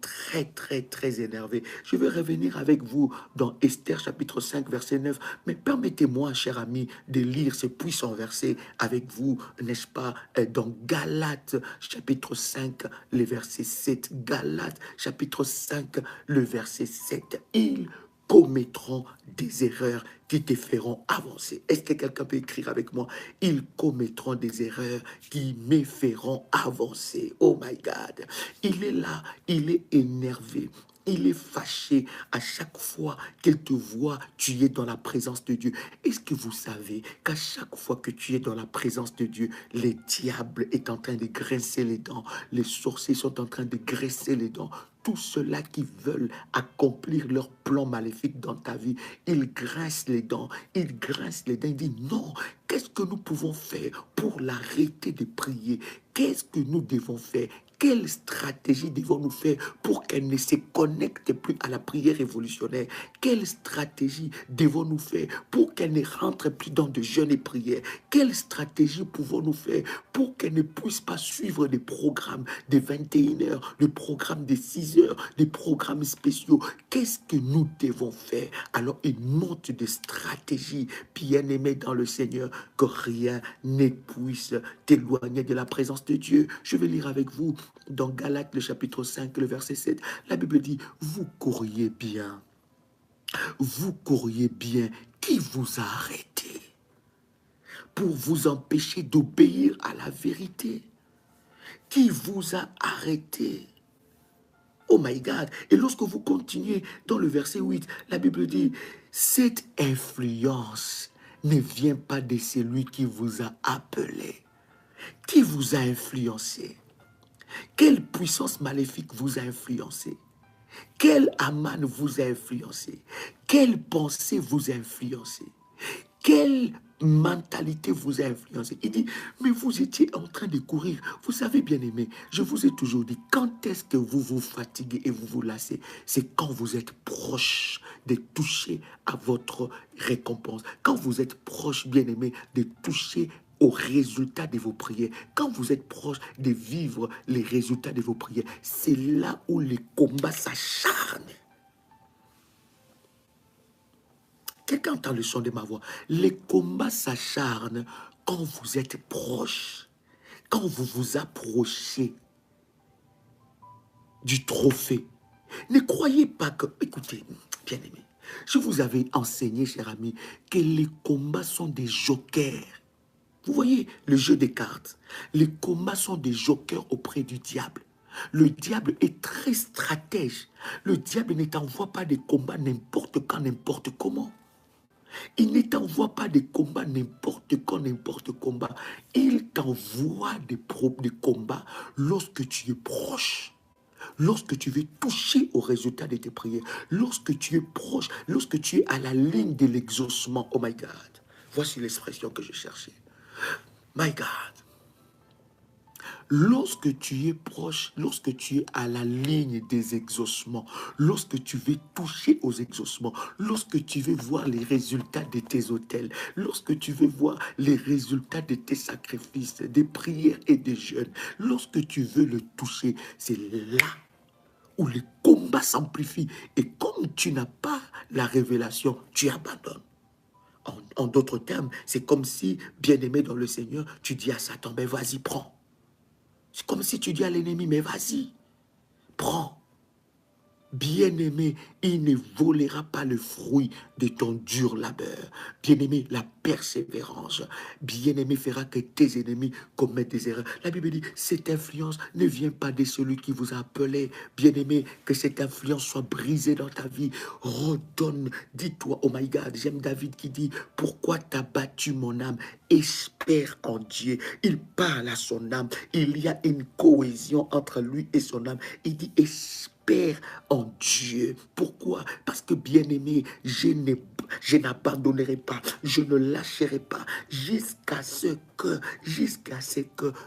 très très très énervé. Je vais revenir avec vous dans Esther chapitre 5 verset 9, mais permettez-moi, cher ami, de lire ce puissant verset avec vous, n'est-ce pas, dans Galates chapitre 5, le verset 7. Galates chapitre 5, le verset 7. Ils commettront des erreurs qui te feront avancer. Est-ce que quelqu'un peut écrire avec moi? Ils commettront des erreurs qui me feront avancer. Oh my God. Il est là, il est énervé. Il est fâché à chaque fois qu'il te voit, tu es dans la présence de Dieu. Est-ce que vous savez qu'à chaque fois que tu es dans la présence de Dieu, le diable est en train de grincer les dents, les sorciers sont en train de graisser les dents, tous ceux-là qui veulent accomplir leur plan maléfique dans ta vie, ils grincent les dents, ils disent non, qu'est-ce que nous pouvons faire pour l'arrêter de prier? Qu'est-ce que nous devons faire? Quelle stratégie devons-nous faire pour qu'elle ne se connecte plus à la prière révolutionnaire? Quelle stratégie devons-nous faire pour qu'elle ne rentre plus dans de jeûnes et prières? Quelle stratégie pouvons-nous faire pour qu'elle ne puisse pas suivre des programmes de 21 heures, des programmes de 6 heures, des programmes spéciaux? Qu'est-ce que nous devons faire? Alors, une monte de stratégie, bien-aimé dans le Seigneur, que rien ne puisse t'éloigner de la présence de Dieu. Je vais lire avec vous dans Galates, le chapitre 5, le verset 7. La Bible dit, vous courriez bien. Vous courriez bien. Qui vous a arrêté pour vous empêcher d'obéir à la vérité? Qui vous a arrêté? Oh my God. Et lorsque vous continuez dans le verset 8, la Bible dit, cette influence ne vient pas de celui qui vous a appelé. Qui vous a influencé? Quelle puissance maléfique vous a influencé? Quel Aman vous a influencé? Quelle pensée vous a influencé? Quelle mentalité vous a influencé? Il dit, mais vous étiez en train de courir. Vous savez, bien aimé, je vous ai toujours dit, quand est-ce que vous vous fatiguez et vous vous lassez? C'est quand vous êtes proche de toucher à votre récompense. Quand vous êtes proche, bien aimé, de toucher au résultat de vos prières. Quand vous êtes proche de vivre les résultats de vos prières, c'est là où les combats s'acharnent. Quelqu'un entend le son de ma voix. Les combats s'acharnent quand vous êtes proche, quand vous vous approchez du trophée. Ne croyez pas que... Écoutez, bien aimé, je vous avais enseigné, cher ami, que les combats sont des jokers. Vous voyez le jeu des cartes. Les combats sont des jokers auprès du diable. Le diable est très stratège. Le diable ne t'envoie pas des combats n'importe quand, n'importe comment. Il ne t'envoie pas des combats n'importe quand, n'importe combat. Il t'envoie des combats lorsque tu es proche. Lorsque tu veux toucher au résultat de tes prières. Lorsque tu es proche. Lorsque tu es à la ligne de l'exaucement. Oh my God. Voici l'expression que je cherchais. My God. Lorsque tu es proche, lorsque tu es à la ligne des exaucements, lorsque tu veux toucher aux exaucements, lorsque tu veux voir les résultats de tes autels, lorsque tu veux voir les résultats de tes sacrifices, des prières et des jeûnes, lorsque tu veux le toucher, c'est là où les combats s'amplifient. Et comme tu n'as pas la révélation, tu abandonnes. En d'autres termes, c'est comme si, bien-aimé dans le Seigneur, tu dis à Satan, mais vas-y, prends. C'est comme si tu dis à l'ennemi, mais vas-y, prends. Bien-aimé, il ne volera pas le fruit de ton dur labeur. Bien-aimé, la persévérance. Bien-aimé fera que tes ennemis commettent des erreurs. La Bible dit, cette influence ne vient pas de celui qui vous a appelé. Bien-aimé, que cette influence soit brisée dans ta vie. Redonne, dis-toi, oh my God, j'aime David qui dit, pourquoi t'as battu mon âme? Espère en Dieu. Il parle à son âme. Il y a une cohésion entre lui et son âme. Il dit, espère en Dieu. Pourquoi? Parce que bien-aimé, je n'abandonnerai pas, je ne lâcherai pas jusqu'à ce que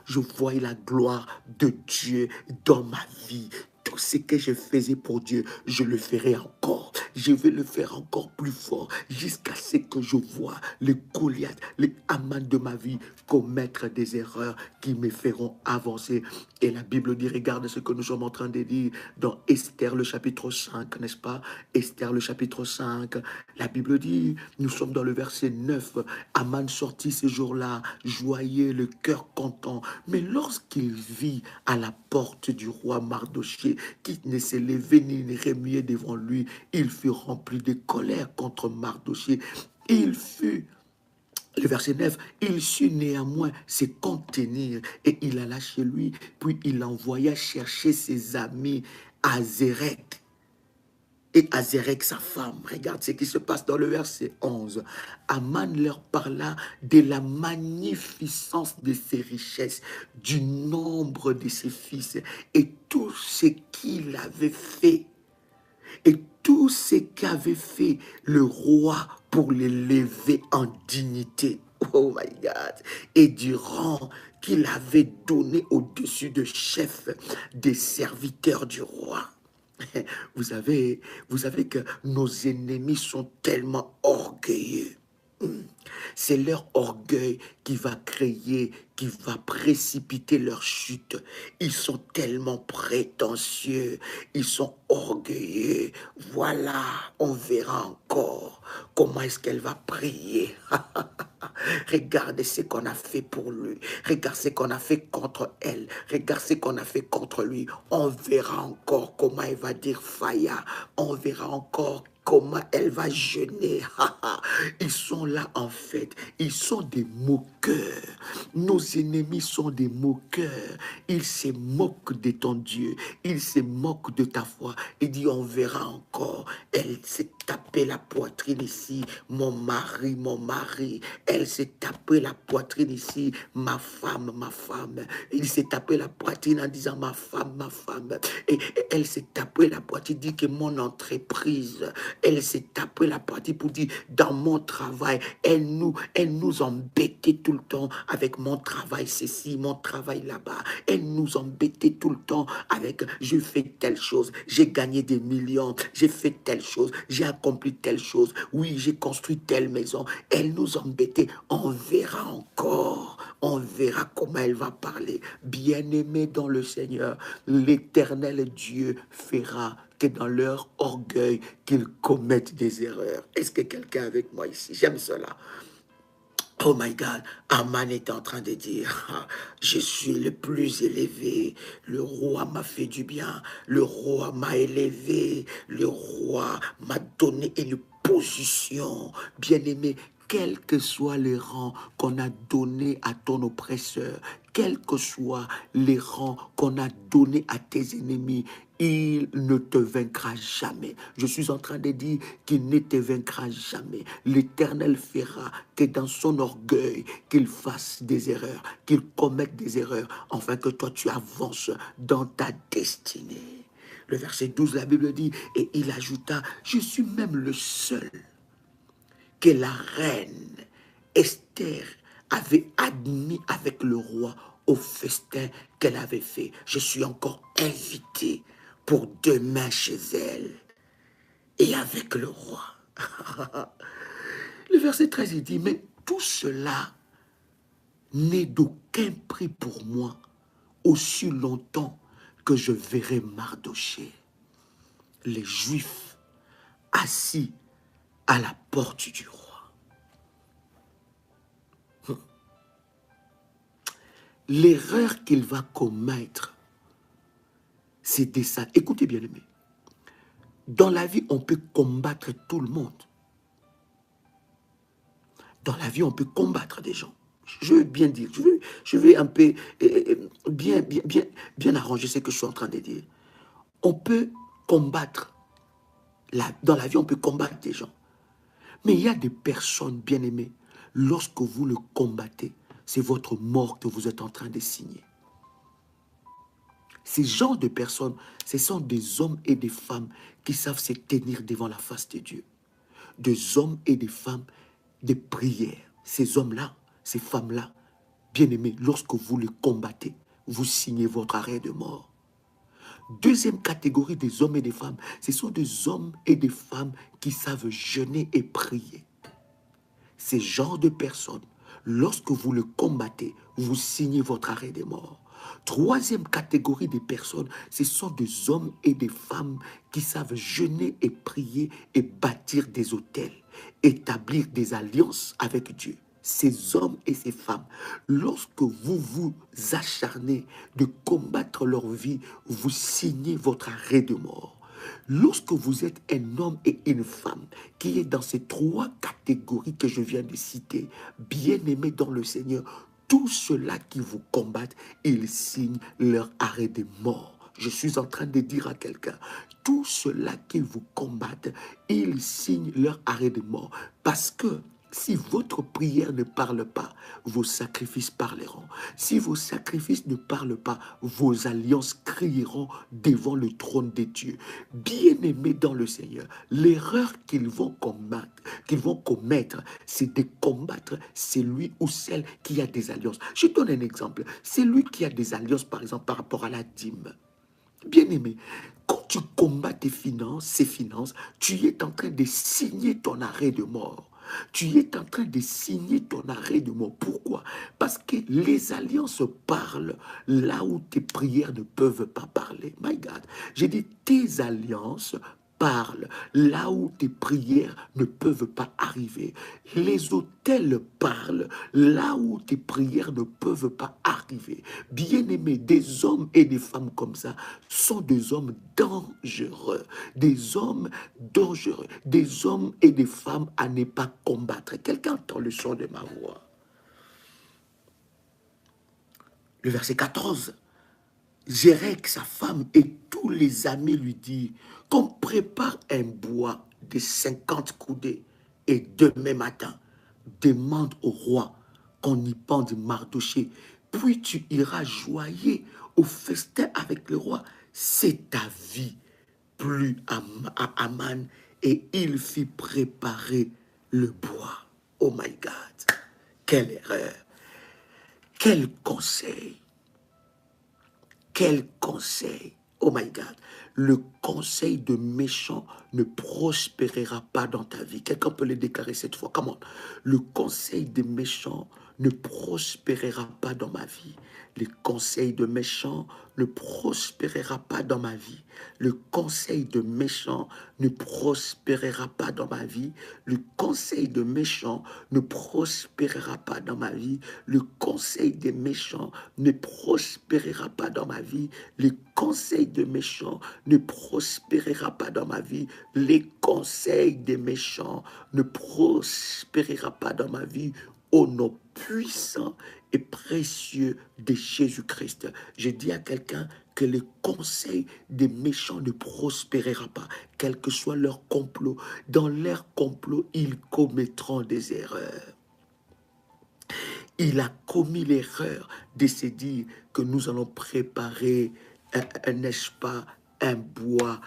je voie la gloire de Dieu dans ma vie. Tout ce que je faisais pour Dieu, je le ferai encore. Je vais le faire encore plus fort jusqu'à ce que je vois les Goliath, les Aman de ma vie commettre des erreurs qui me feront avancer. Et la Bible dit, regarde ce que nous sommes en train de dire dans Esther le chapitre 5, n'est-ce pas? Esther le chapitre 5, la Bible dit, nous sommes dans le verset 9, Aman sortit ce jour-là, joyeux, le cœur content. Mais lorsqu'il vit à la porte du roi Mardochée, qui ne se levait ni ne remuait devant lui, il fut rempli de colère contre Mardochée. Il fut le verset 9, il sut néanmoins se contenir et il alla chez lui, puis il envoya chercher ses amis à Zérek. Et Azérek, sa femme, regarde ce qui se passe dans le verset 11. Aman leur parla de la magnificence de ses richesses, du nombre de ses fils et tout ce qu'il avait fait. Et tout ce qu'avait fait le roi pour l'élever en dignité. Oh my God. Et du rang qu'il avait donné au-dessus de chef des serviteurs du roi. Vous savez que nos ennemis sont tellement orgueilleux. C'est leur orgueil qui va créer, qui va précipiter leur chute. Ils sont tellement prétentieux, ils sont orgueilleux. Voilà, on verra encore comment est-ce qu'elle va prier. Regardez ce qu'on a fait pour lui. Regarde ce qu'on a fait contre elle. Regarde ce qu'on a fait contre lui. On verra encore comment elle va dire Faya. On verra encore comment elle va jeûner. Ils sont là en fait. Ils sont des moqueurs. Nos ennemis sont des moqueurs. Ils se moquent de ton Dieu. Ils se moquent de ta foi. Il dit on verra encore. Elle s'est tapée la poitrine ici. Mon mari, mon mari. Elle s'est tapée la poitrine ici. Ma femme, ma femme. Il s'est tapé la poitrine en disant ma femme, ma femme. Et elle s'est tapée la poitrine, dit que mon entreprise. Elle s'est tapée la poitrine pour dire dans mon travail. Elle nous embêtait tout le temps avec mon travail ceci, mon travail là-bas. Elle nous embêtait tout le temps avec je fais telle chose, j'ai gagné des millions, j'ai fait telle chose, j'ai accompli telle chose, oui, j'ai construit telle maison. Elle nous embêtait. On verra encore. On verra comment elle va parler. Bien-aimé dans le Seigneur, l'Éternel Dieu fera que dans leur orgueil, qu'ils commettent des erreurs. Est-ce que quelqu'un est avec moi ici? J'aime cela. Oh my God, Aman est en train de dire, ah, je suis le plus élevé, le roi m'a fait du bien, le roi m'a élevé, le roi m'a donné une position. Bien-aimé, quels que soient les rangs qu'on a donnés à ton oppresseur, quels que soient les rangs qu'on a donnés à tes ennemis, il ne te vaincra jamais. Je suis en train de dire qu'il ne te vaincra jamais. L'Éternel fera que dans son orgueil, qu'il fasse des erreurs, qu'il commette des erreurs, afin que toi tu avances dans ta destinée. Le verset 12, la Bible dit, et il ajouta, je suis même le seul que la reine Esther avait admis avec le roi au festin qu'elle avait fait. Je suis encore invité pour demain chez elle et avec le roi. Le verset 13, il dit, mais tout cela n'est d'aucun prix pour moi aussi longtemps que je verrai Mardochée, les Juifs assis à la porte du roi. L'erreur qu'il va commettre, c'est de ça. Écoutez bien aimé, Dans la vie, on peut combattre tout le monde. Dans la vie, on peut combattre des gens. Je veux bien dire, je veux un peu bien arranger ce que je suis en train de dire. On peut combattre, dans la vie, on peut combattre des gens. Mais il y a des personnes bien-aimées, lorsque vous le combattez, c'est votre mort que vous êtes en train de signer. Ces genres de personnes, ce sont des hommes et des femmes qui savent se tenir devant la face de Dieu. Des hommes et des femmes de prière. Ces hommes-là, ces femmes-là, bien-aimés, lorsque vous les combattez, vous signez votre arrêt de mort. Deuxième catégorie des hommes et des femmes, ce sont des hommes et des femmes qui savent jeûner et prier. Ces genres de personnes, lorsque vous le combattez, vous signez votre arrêt de mort. Troisième catégorie de personnes, ce sont des hommes et des femmes qui savent jeûner et prier et bâtir des autels, établir des alliances avec Dieu. Ces hommes et ces femmes, lorsque vous vous acharnez de combattre leur vie, vous signez votre arrêt de mort. Lorsque vous êtes un homme et une femme qui est dans ces trois catégories que je viens de citer, bien-aimés dans le Seigneur, tous ceux-là qui vous combattent, ils signent leur arrêt de mort. Je suis en train de dire à quelqu'un, tous ceux-là qui vous combattent, ils signent leur arrêt de mort. Parce que si votre prière ne parle pas, vos sacrifices parleront. Si vos sacrifices ne parlent pas, vos alliances crieront devant le trône de Dieu. Bien-aimés dans le Seigneur, l'erreur qu'ils vont commettre, c'est de combattre celui ou celle qui a des alliances. Je donne un exemple. Celui qui a des alliances, par exemple, par rapport à la dîme. Bien-aimé, quand tu combats ces finances, tu es en train de signer ton arrêt de mort. Tu es en train de signer ton arrêt de mort. Pourquoi? Parce que les alliances parlent là où tes prières ne peuvent pas parler. My God, j'ai dit tes alliances parlent là où tes prières ne peuvent pas arriver. Les autels parlent là où tes prières ne peuvent pas arriver. Bien-aimés, des hommes et des femmes comme ça sont des hommes dangereux. Des hommes dangereux. Des hommes et des femmes à ne pas combattre. Quelqu'un entend le son de ma voix. Le verset 14. Zérek, sa femme et tous les amis lui disent qu'on prépare un bois de 50 coudées et demain matin, demande au roi qu'on y pende Mardochée, puis tu iras joyer au festin avec le roi. C'est ta vie. Plus à Aman et il fit préparer le bois. Oh my God, quelle erreur, quel conseil. Quel conseil! Oh my God! Le conseil de méchant ne prospérera pas dans ta vie. Quelqu'un peut le déclarer cette fois. Come on. Le conseil des méchants ne prospérera pas dans ma vie. Le conseil de méchant ne prospérera pas dans ma vie. Le conseil de méchant ne prospérera pas dans ma vie. Le conseil de méchant ne prospérera pas dans ma vie. Le conseil des méchants ne prospérera pas dans ma vie. Le conseil des méchants ne prospérera pas dans ma vie. Les conseils des méchants ne prospérera pas dans ma vie. Au nom puissant et précieux de Jésus-Christ. Je dis à quelqu'un que le conseil des méchants ne prospérera pas, quel que soit leur complot. Dans leur complot, ils commettront des erreurs. Il a commis l'erreur de se dire que nous allons préparer, n'est-ce pas, un bois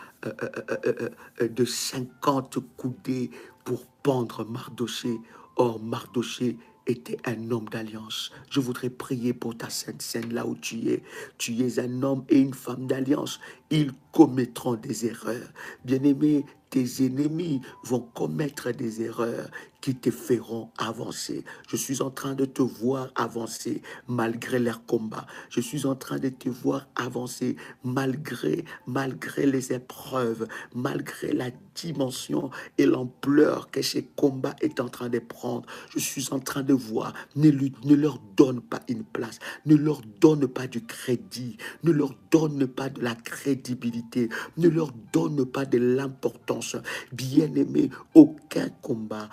de 50 coudées pour pendre Mardochée. Or, Mardochée était un homme d'alliance. Je voudrais prier pour ta sainte scène là où tu es. Tu es un homme et une femme d'alliance. Ils commettront des erreurs. Bien-aimé, tes ennemis vont commettre des erreurs qui te feront avancer. Je suis en train de te voir avancer malgré leurs combats. Je suis en train de te voir avancer malgré les épreuves, malgré la dimension et l'ampleur que ces combats est en train de prendre. Je suis en train de voir, ne leur donne pas une place, ne leur donne pas du crédit, ne leur donne pas de la crédibilité crédibilité. Ne leur donne pas de l'importance. Bien-aimé, aucun combat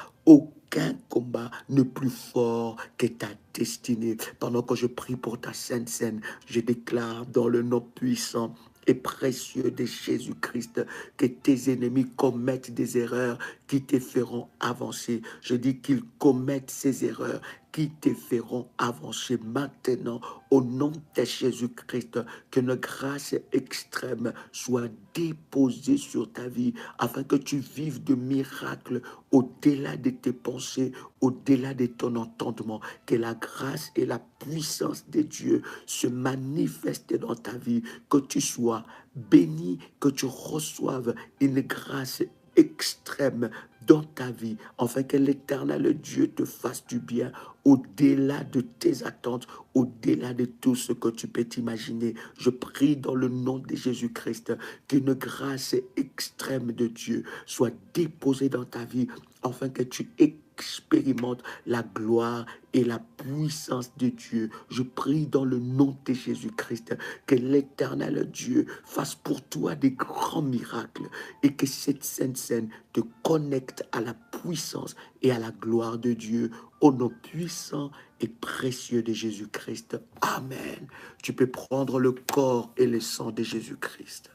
n'est plus fort que ta destinée. Pendant que je prie pour ta sainte scène, je déclare dans le nom puissant et précieux de Jésus-Christ que tes ennemis commettent des erreurs qui te feront avancer. Je dis qu'ils commettent ces erreurs qui te feront avancer maintenant au nom de Jésus-Christ. Qu'une grâce extrême soit déposée sur ta vie afin que tu vives de miracles au-delà de tes pensées, au-delà de ton entendement. Que la grâce et la puissance de Dieu se manifestent dans ta vie, que tu sois béni, que tu reçoives une grâce extrême dans ta vie, afin que l'Éternel Dieu te fasse du bien au-delà de tes attentes, au-delà de tout ce que tu peux t'imaginer. Je prie dans le nom de Jésus-Christ qu'une grâce extrême de Dieu soit déposée dans ta vie, afin que tu expérimentes la gloire et la puissance de Dieu. Je prie dans le nom de Jésus-Christ que l'Éternel Dieu fasse pour toi des grands miracles et que cette sainte scène te connecte à la puissance et à la gloire de Dieu au nom puissant et précieux de Jésus-Christ. Amen. Tu peux prendre le corps et le sang de Jésus-Christ.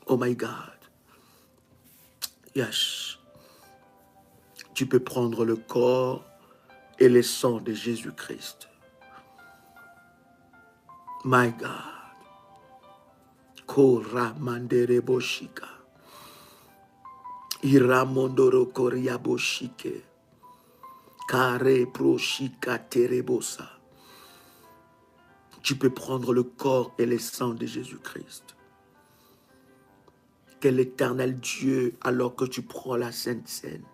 Oh my God. Yes. Tu peux prendre le corps et le sang de Jésus-Christ. My God. Kora mandere boshika. Iramondoro koria boshike. Kare proshika terebosa. Tu peux prendre le corps et le sang de Jésus-Christ. Que l'Éternel Dieu, alors que tu prends la Sainte Seine,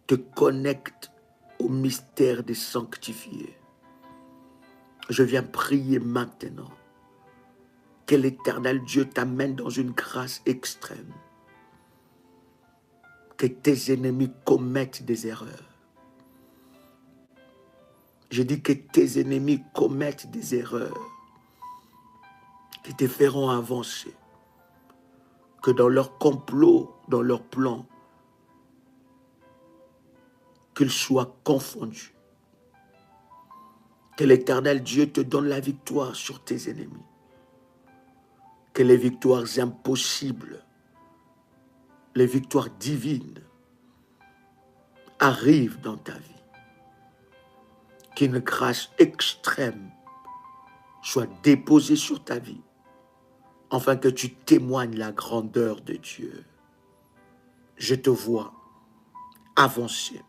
te connecte au mystère des sanctifiés. Je viens prier maintenant que l'Éternel Dieu t'amène dans une grâce extrême. Que tes ennemis commettent des erreurs. Je dis que tes ennemis commettent des erreurs qui te feront avancer. Que dans leur complot, dans leur plan, qu'ils soient confondus. Que l'Éternel Dieu te donne la victoire sur tes ennemis. Que les victoires impossibles, les victoires divines arrivent dans ta vie. Qu'une grâce extrême soit déposée sur ta vie, afin que tu témoignes la grandeur de Dieu. Je te vois avancer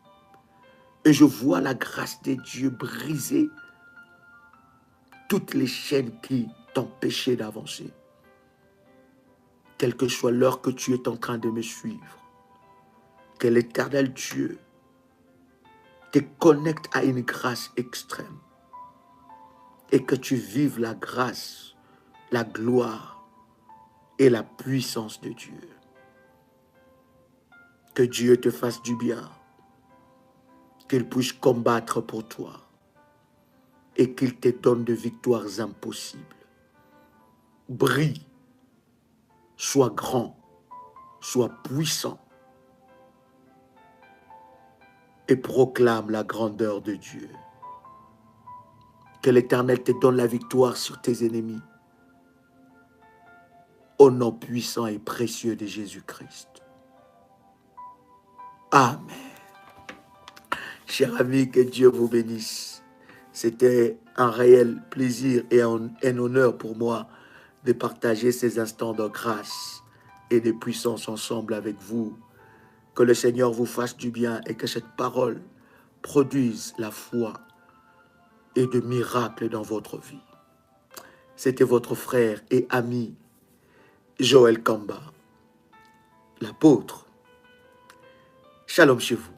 et je vois la grâce de Dieu briser toutes les chaînes qui t'empêchaient d'avancer. Quelle que soit l'heure que tu es en train de me suivre, que l'Éternel Dieu te connecte à une grâce extrême et que tu vives la grâce, la gloire et la puissance de Dieu. Que Dieu te fasse du bien, qu'il puisse combattre pour toi et qu'il te donne de victoires impossibles. Brille, sois grand, sois puissant et proclame la grandeur de Dieu. Que l'Éternel te donne la victoire sur tes ennemis. Au nom puissant et précieux de Jésus-Christ. Amen. Chers amis, que Dieu vous bénisse. C'était un réel plaisir et un honneur pour moi de partager ces instants de grâce et de puissance ensemble avec vous. Que le Seigneur vous fasse du bien et que cette parole produise la foi et de miracles dans votre vie. C'était votre frère et ami Joël Kamba, l'apôtre. Shalom chez vous.